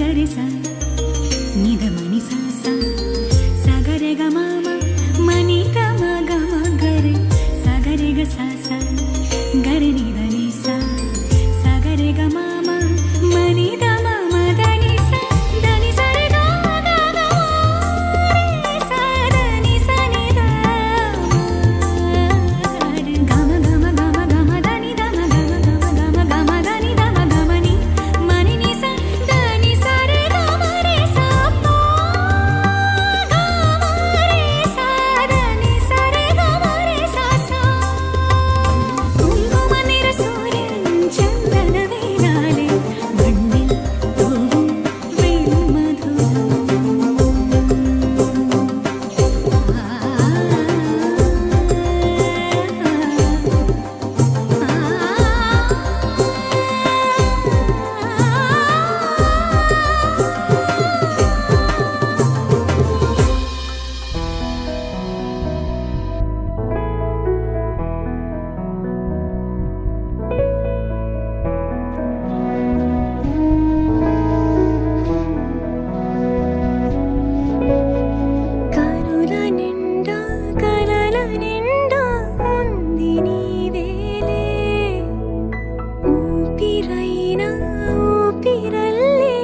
गरे सा निद मनि सा सा सा गरे ग मा मा मनि ग म गरे सा गरे ग सा सा गरे निद नि सा सा गरे ग मा मा मनि द म द नि सा द नि सा रे ग ग रे सा द नि सा नि द ग म ग म ग म ग म द नि द म ग म ग म ग म द नि द म ग म नि मनि नि सा द नि सा रे ग म रे सा प ग म रे सा द नि सा रे ग म रे सा सा కుంకుమ నిర సూర్యం చందన వేలాలే మణ్ణిల్ తూவும் వేణుమధురం కనుల నిండా కలల నిండా ఉంది నీవేలే ఊపిరైనా ఊపిరల్లే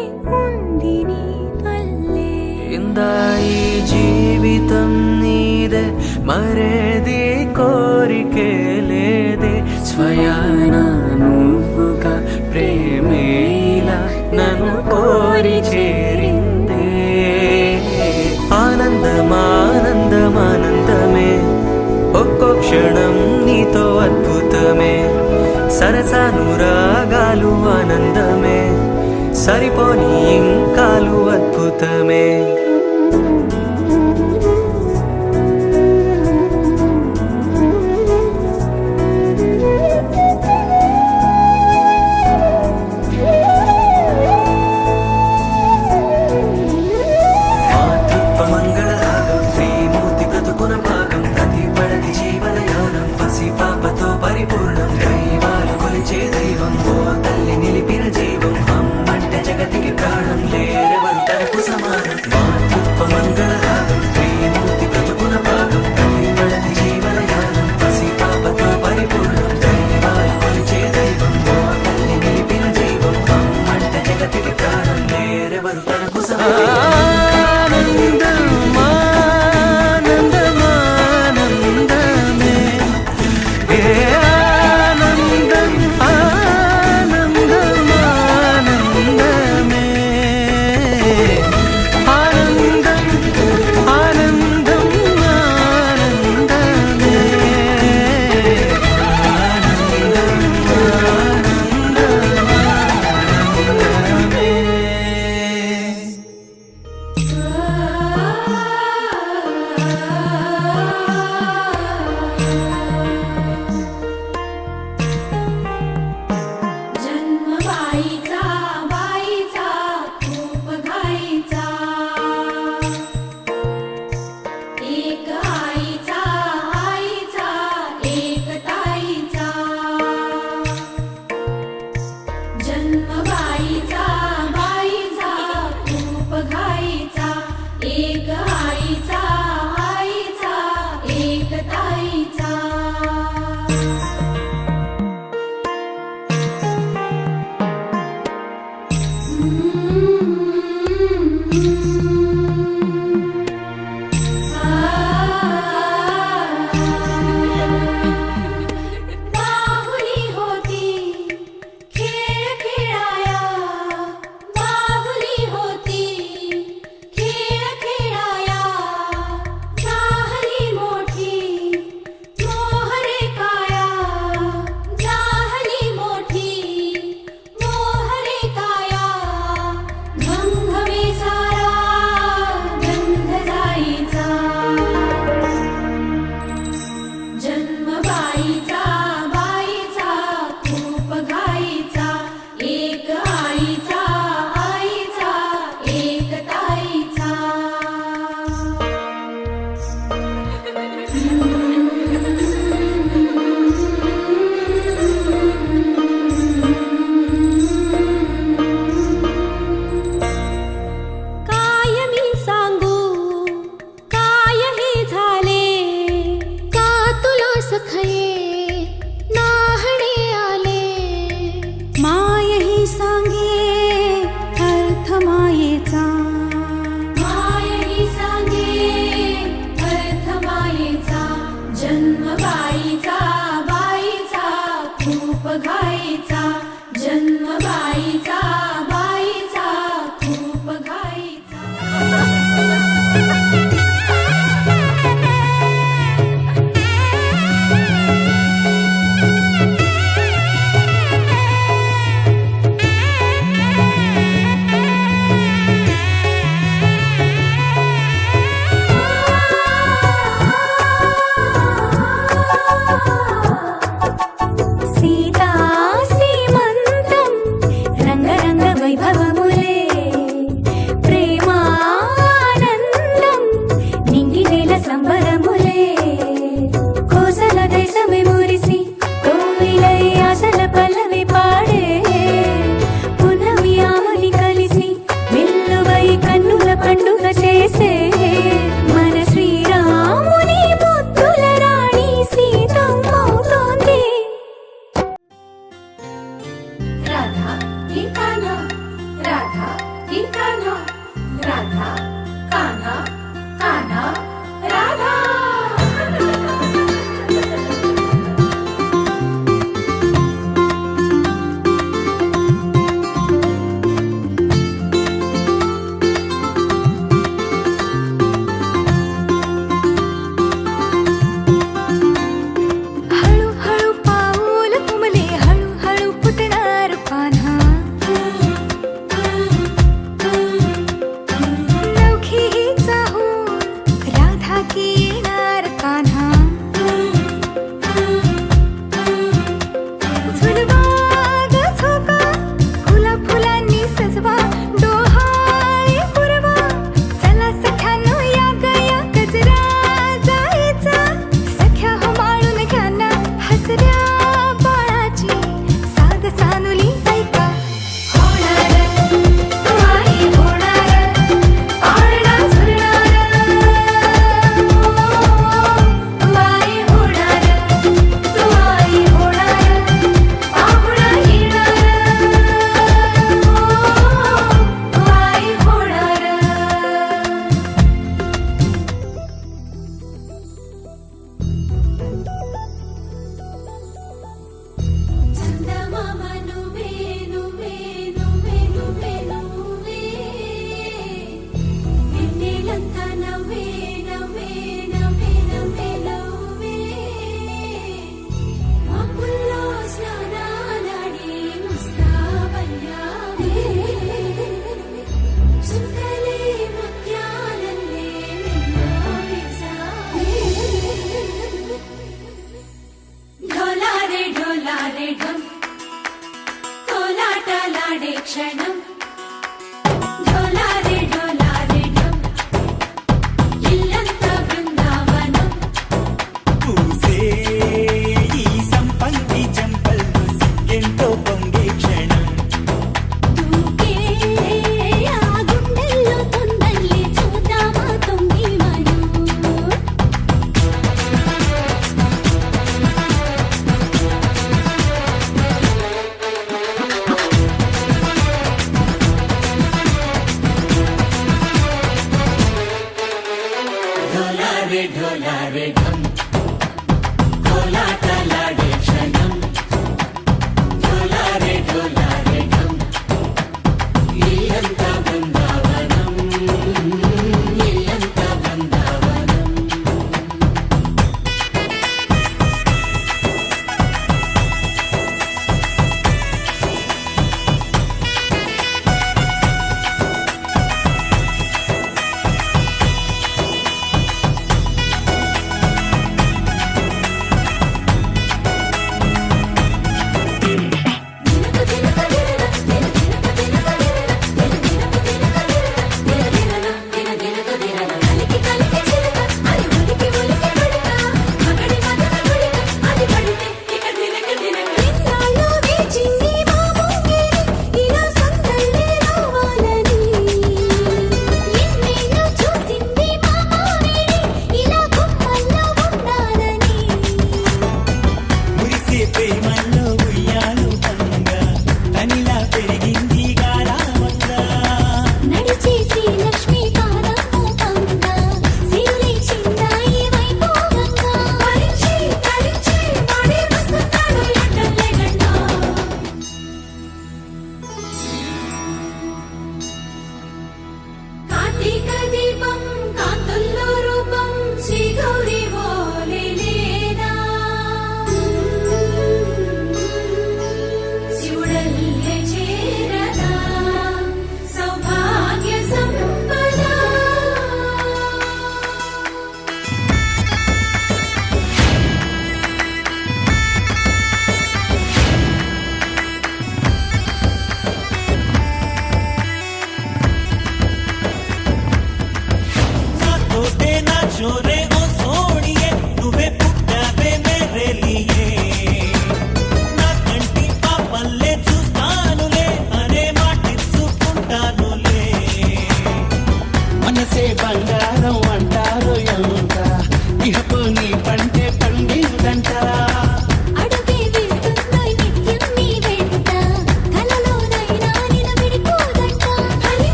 ఉంది నీ వల్లే ఇందా ఈ జీవితం నీదే మరేది కోరికే లేదే స్వయాన నువ్వుగా ప్రేమే ఇలా నన్ను కోరి చేరిందే ఆనందమానందమానందమే ఒక్కో క్షణం నీతో అద్భుతమే సరసానురాగాలు ఆనందమే సరిపోని ఇంకాలు అద్భుతమే మాతృత్వ మంగళరాగం శ్రీమూర్తి బ్రతుకున భాగం ప్రతి పడతి జీవనయానం పసి పాపతో పరిపూర్ణం దైవాలు కొలిచే దైవం ఓ తల్లి నిలిపిన జీవం అమ్మంటే జగతికి ప్రాణం లేరెవరు తనకు సమానం మాతృత్వ మంగళరాగం శ్రీమూర్తి బ్రతుకున భాగం ప్రతి పడతి జీవనయానం పసి పాపతో పరిపూర్ణం దైవాలు కొలిచే దైవం ఓ తల్లి నిలిపిన జీవం అమ్మంటే జగతికి ప్రాణం లేరెవరు తనకు సమానం जन्म बाईचा बाईचा खूप घाईचा एक आईचा आईचा एक ताईचा जन्म बाईचा बाईचा खूप घाईचा एक आईचा आईचा एक ताईचा बाहुली होती खेळ खेळाया बाहुली होती खेळ खेळाया झाली मोठी मोहरे काया झाली मोठी मोहरे काया की कान्हा राधा कान्हा कान्हा राधा हळूहळू पाऊल तुमले हळूहळू फुटणार पान्हा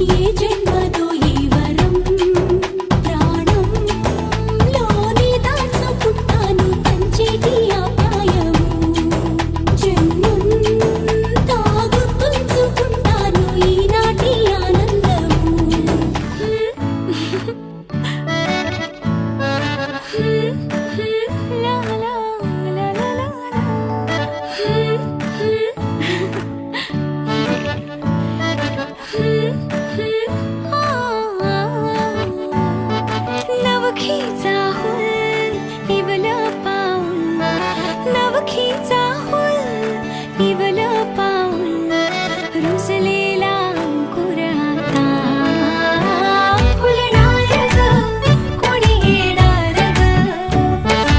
ఏ జన్మదో ఈ వరం ప్రాణంలోనే దాచుకుంటాను కంచేటి అపాయము జన్మంతా గుర్తుంచుకుంటాను ఈనాటి ఆనందము లా లా లా లా లా नव खींचा हुल इवला पाऊल नव खींचा हुल इवला पाऊल रुजलेला अंकुर आता फुलणार ग कोणी येणार ग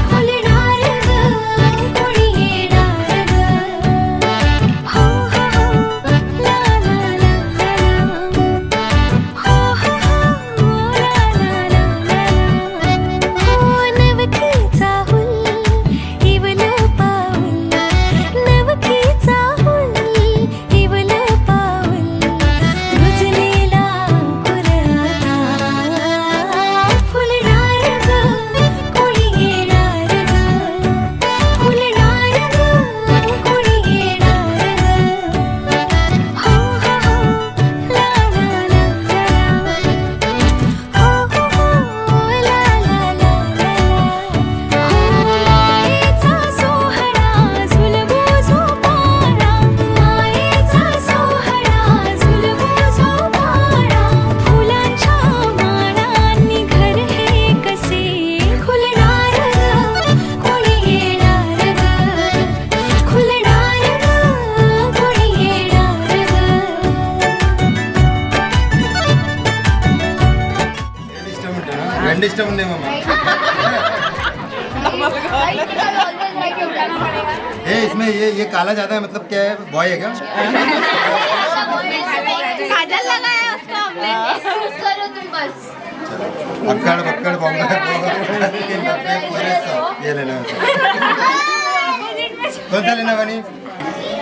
फुलणार ग कोणी येणार ग हो हो हो ला ला ला हो हो हो ला ला ला हो नवखीचा हुल इवलं पाऊल नवखीचा हुल इवलं पाऊल रुजलेला अंकुर आता फुलणार ग कोणी येणार ग फुलणार ग कोणी येणार ग हो हो हो ला ला ला हो हो हो ला ला ला हो मायेचा सोहळा झुलवू झोपाळा मायेचा सोहळा झुलवू झोपाळा फुलांच्या माळांनी घर हे कसे खुलणार ग कोणी येणार ग खुलणार ग कोणी येणार ग రెండు ఇష్టం ఉందేమో ए इसमें ये काला ज्यादा है मतलब क्या है बॉय है क्या काजल लगाया उसको हमने चूज करो तुम बस पक्कड़ पक्कड़ बॉम्बे ये लेना कौन सा लेना बनी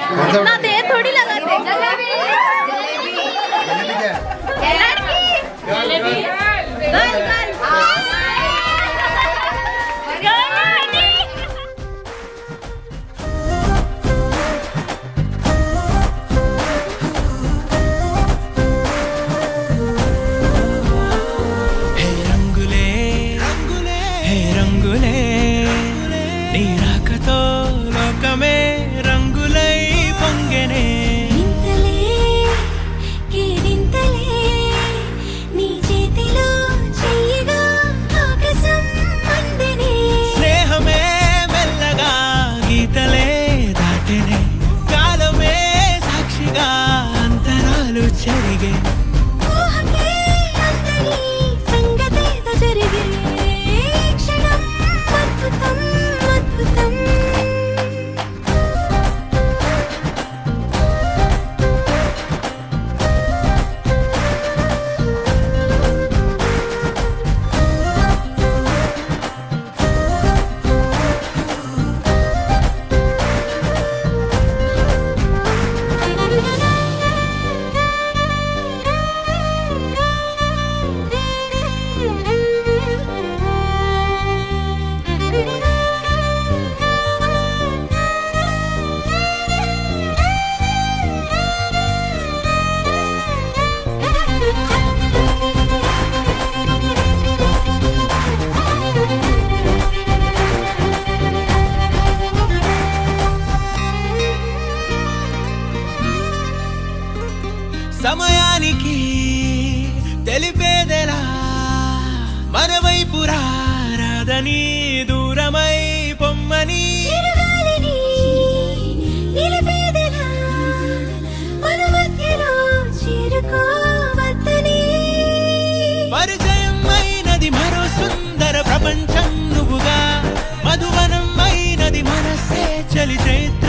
कौन सा ना दे थोड़ी लगाते जलेबी जलेबी क्या है जलेबी गल गल హే రంగులే హే రంగులే నీ రాకతో లోకమే రంగులై పొంగెనే వింతలే కేరింతలే నీ చేతిలో చెయ్యగా ఆకాశం అందనే స్నేహమే మెల్లగా గీతలే దాటెనే కాలమే సాక్షిగా అంతరాలు చెరిగే ఊహకే అందని సంగతేదో జరిగే క్షణం అద్భుతం అద్భుతం సమయానికి తెలిపేదెలా మన వైపు రాదని దూరమై పొమ్మని చిరుగాలిని నిలిపేదెలా మన మధ్యలో చేరుకోవద్దని పరిచయం అయినది మరో సుందర ప్రపంచం నువ్వుగా మధువనం అయినది మనసే చలి చేత